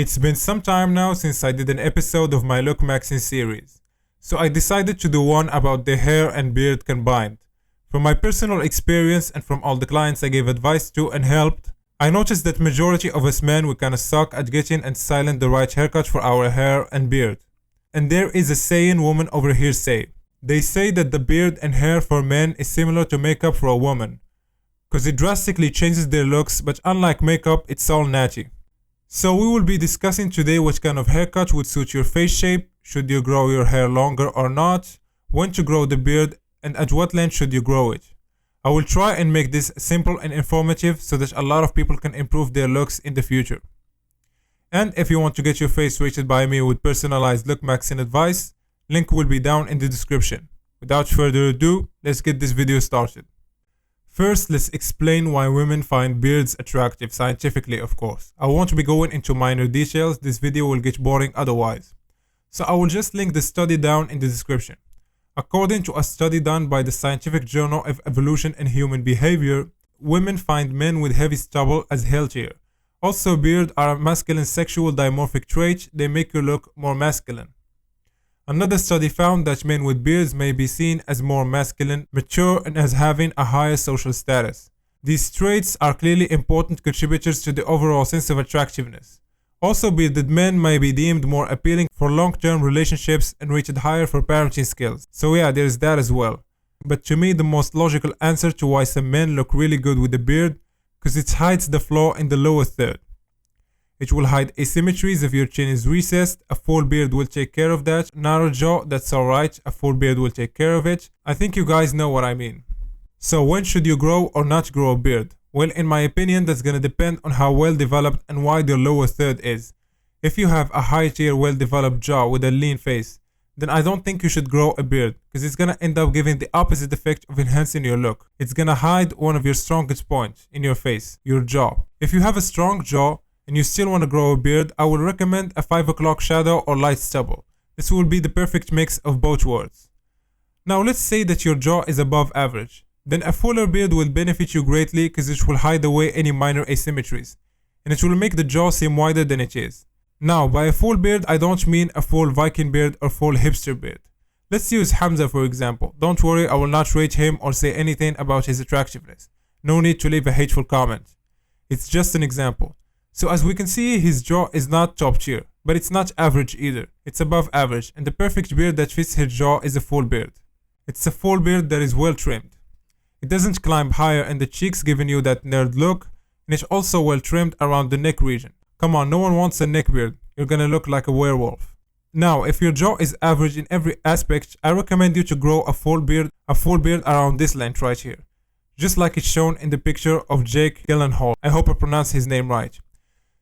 It's been some time now since I did an episode of my Looksmaxxing series, so I decided to do one about the hair and beard combined. From my personal experience and from all the clients I gave advice to and helped, I noticed that majority of us men we kinda suck at getting and styling the right haircut for our hair and beard. And there is a saying women over here say. They say that the beard and hair for men is similar to makeup for a woman, cause it drastically changes their looks, but unlike makeup, it's all natty. So we will be discussing today what kind of haircut would suit your face shape, should you grow your hair longer or not, when to grow the beard, and at what length should you grow it. I will try and make this simple and informative so that a lot of people can improve their looks in the future. And if you want to get your face rated by me with personalized Looksmaxxing advice, link will be down in the description. Without further ado, let's get this video started. First, let's explain why women find beards attractive, scientifically of course. I won't be going into minor details, this video will get boring otherwise. So I will just link the study down in the description. According to a study done by the Scientific Journal of Evolution and Human Behavior, women find men with heavy stubble as healthier. Also, beards are a masculine sexual dimorphic trait, they make you look more masculine. Another study found that men with beards may be seen as more masculine, mature, and as having a higher social status. These traits are clearly important contributors to the overall sense of attractiveness. Also, bearded men may be deemed more appealing for long-term relationships and rated higher for parenting skills. So yeah, there's that as well. But to me, the most logical answer to why some men look really good with a beard, because it hides the flaw in the lower third. It will hide asymmetries if your chin is recessed, a full beard will take care of that. Narrow jaw, that's alright, a full beard will take care of it. I think you guys know what I mean. So when should you grow or not grow a beard? Well, in my opinion, that's gonna depend on how well developed and wide your lower third is. If you have a high tier well developed jaw with a lean face, then I don't think you should grow a beard, because it's gonna end up giving the opposite effect of enhancing your look. It's gonna hide one of your strongest points in your face, your jaw. If you have a strong jaw, and you still want to grow a beard, I would recommend a 5 o'clock shadow or light stubble. This will be the perfect mix of both worlds. Now let's say that your jaw is above average. Then a fuller beard will benefit you greatly because it will hide away any minor asymmetries. And it will make the jaw seem wider than it is. Now by a full beard I don't mean a full Viking beard or full hipster beard. Let's use Hamza for example. Don't worry, I will not rate him or say anything about his attractiveness. No need to leave a hateful comment. It's just an example. So as we can see, his jaw is not top tier, but it's not average either. It's above average, and the perfect beard that fits his jaw is a full beard. It's a full beard that is well trimmed. It doesn't climb higher in the cheeks giving you that nerd look, and it's also well trimmed around the neck region. Come on, no one wants a neck beard. You're gonna look like a werewolf. Now, if your jaw is average in every aspect, I recommend you to grow a full beard around this length right here. Just like it's shown in the picture of Jake Gyllenhaal. I hope I pronounced his name right.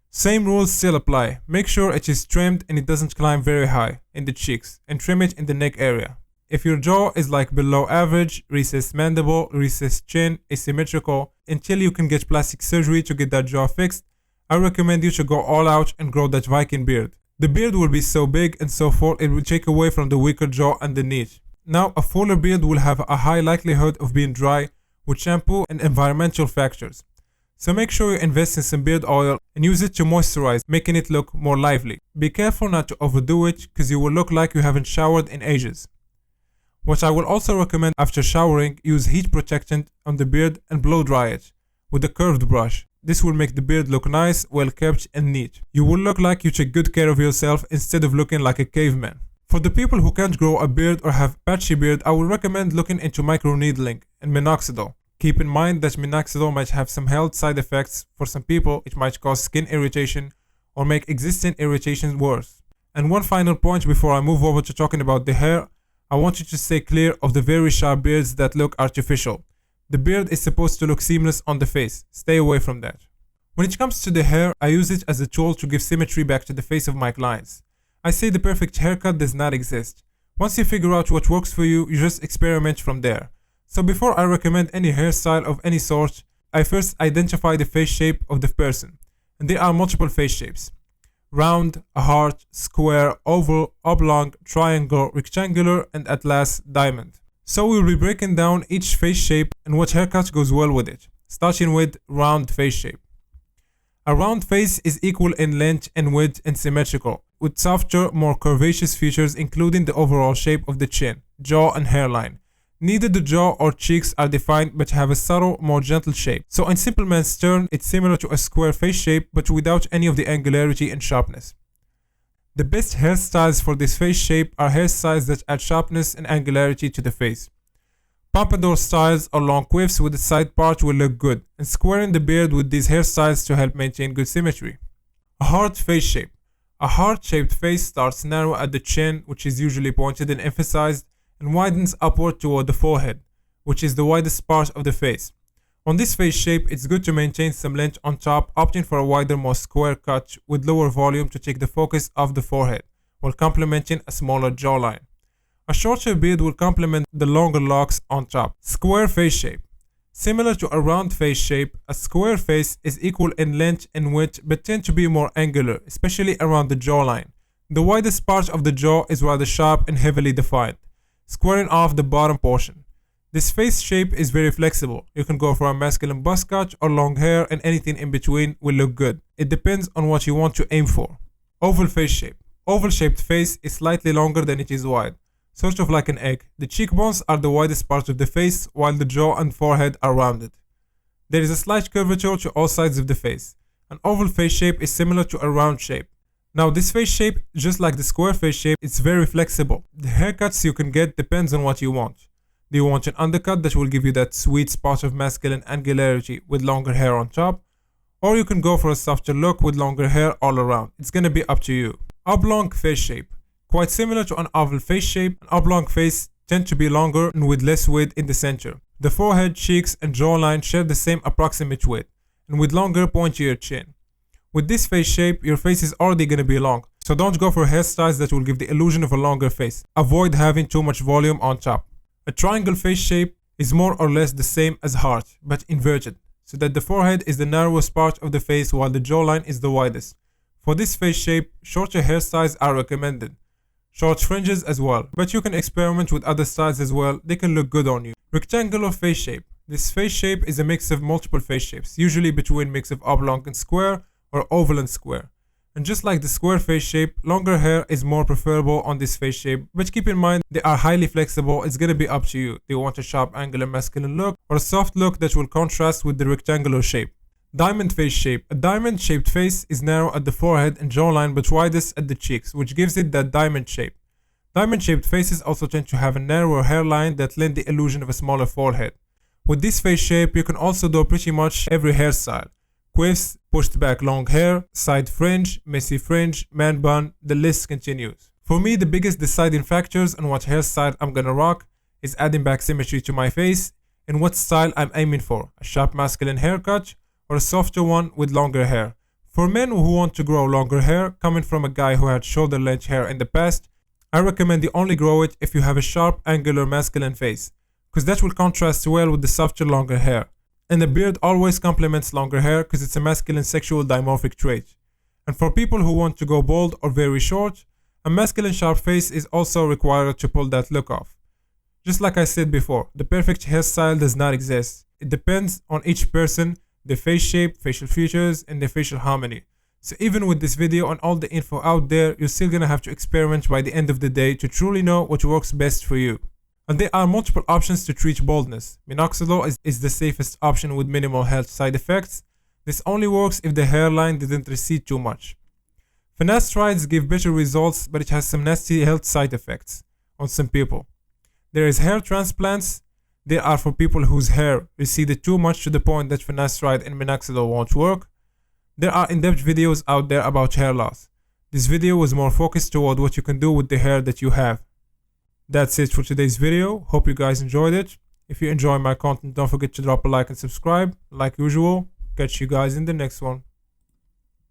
Same rules still apply. Make sure it is trimmed and it doesn't climb very high in the cheeks, and trim it in the neck area. If your jaw is like below average, recessed mandible, recessed chin, asymmetrical, until you can get plastic surgery to get that jaw fixed, I recommend you to go all out and grow that Viking beard. The beard will be so big and so full it will take away from the weaker jaw underneath. Now a fuller beard will have a high likelihood of being dry with shampoo and environmental factors. So make sure you invest in some beard oil and use it to moisturize, making it look more lively. Be careful not to overdo it because you will look like you haven't showered in ages. What I will also recommend after showering, use heat protectant on the beard and blow dry it with a curved brush. This will make the beard look nice, well kept and neat. You will look like you take good care of yourself instead of looking like a caveman. For the people who can't grow a beard or have patchy beard, I would recommend looking into microneedling and minoxidil. Keep in mind that minoxidil might have some health side effects. For some people, it might cause skin irritation or make existing irritations worse. And one final point before I move over to talking about the hair, I want you to stay clear of the very sharp beards that look artificial. The beard is supposed to look seamless on the face. Stay away from that. When it comes to the hair, I use it as a tool to give symmetry back to the face of my clients. I say the perfect haircut does not exist. Once you figure out what works for you, you just experiment from there. So before I recommend any hairstyle of any sort, I first identify the face shape of the person. And there are multiple face shapes. Round, a heart, square, oval, oblong, triangle, rectangular, and at last, diamond. So we will be breaking down each face shape and what haircut goes well with it, starting with round face shape. A round face is equal in length and width and symmetrical, with softer, more curvaceous features including the overall shape of the chin, jaw and hairline. Neither the jaw or cheeks are defined but have a subtle, more gentle shape. So in simple man's terms, it's similar to a square face shape but without any of the angularity and sharpness. The best hairstyles for this face shape are hairstyles that add sharpness and angularity to the face. Pompadour styles or long quiffs with the side part will look good, and squaring the beard with these hairstyles to help maintain good symmetry. A heart face shape. A heart-shaped face starts narrow at the chin, which is usually pointed and emphasized, and widens upward toward the forehead, which is the widest part of the face. On this face shape, it's good to maintain some length on top, opting for a wider, more square cut with lower volume to take the focus off the forehead, while complementing a smaller jawline. A shorter beard will complement the longer locks on top. Square face shape. Similar to a round face shape, a square face is equal in length and width but tend to be more angular, especially around the jawline. The widest part of the jaw is rather sharp and heavily defined, squaring off the bottom portion. This face shape is very flexible. You can go for a masculine buzz cut or long hair, and anything in between will look good. It depends on what you want to aim for. Oval face shape. Oval shaped face is slightly longer than it is wide, sort of like an egg. The cheekbones are the widest part of the face, while the jaw and forehead are rounded. There is a slight curvature to all sides of the face. An oval face shape is similar to a round shape. Now this face shape, just like the square face shape, it's very flexible. The haircuts you can get depends on what you want. Do you want an undercut that will give you that sweet spot of masculine angularity with longer hair on top? Or you can go for a softer look with longer hair all around. It's gonna be up to you. Oblong face shape. Quite similar to an oval face shape, an oblong face tend to be longer and with less width in the center. The forehead, cheeks and jawline share the same approximate width, and with longer pointier chin. With this face shape, your face is already going to be long, so don't go for hairstyles that will give the illusion of a longer face. Avoid having too much volume on top. A triangle face shape is more or less the same as heart, but inverted, so that the forehead is the narrowest part of the face while the jawline is the widest. For this face shape, shorter hairstyles are recommended. Short fringes as well, but you can experiment with other styles as well, they can look good on you. Rectangular face shape. This face shape is a mix of multiple face shapes, usually between mix of oblong and square, or oval and square. And just like the square face shape, longer hair is more preferable on this face shape, but keep in mind they are highly flexible. It's gonna be up to you. Do you want a sharp angular masculine look or a soft look that will contrast with the rectangular shape? Diamond face shape. A diamond shaped face is narrow at the forehead and jawline but widest at the cheeks, which gives it that diamond shape. Diamond shaped faces also tend to have a narrower hairline that lend the illusion of a smaller forehead. With this face shape, you can also do pretty much every hairstyle. Quiffs, pushed back long hair, side fringe, messy fringe, man bun, the list continues. For me, the biggest deciding factors on what hairstyle I'm gonna rock is adding back symmetry to my face and what style I'm aiming for, a sharp masculine haircut or a softer one with longer hair. For men who want to grow longer hair, coming from a guy who had shoulder length hair in the past, I recommend you only grow it if you have a sharp angular masculine face, because that will contrast well with the softer longer hair. And the beard always complements longer hair because it's a masculine sexual dimorphic trait. And for people who want to go bald or very short, a masculine sharp face is also required to pull that look off. Just like I said before, the perfect hairstyle does not exist. It depends on each person, their face shape, facial features, and their facial harmony. So even with this video and all the info out there, you're still gonna have to experiment by the end of the day to truly know what works best for you. And there are multiple options to treat baldness. Minoxidil is the safest option with minimal health side effects. This only works if the hairline didn't recede too much. Finasteride give better results, but it has some nasty health side effects on some people. There is hair transplants. They are for people whose hair receded too much to the point that finasteride and minoxidil won't work. There are in-depth videos out there about hair loss. This video was more focused toward what you can do with the hair that you have. That's it for today's video. Hope you guys enjoyed it. If you enjoy my content, don't forget to drop a like and subscribe. Like usual, catch you guys in the next one.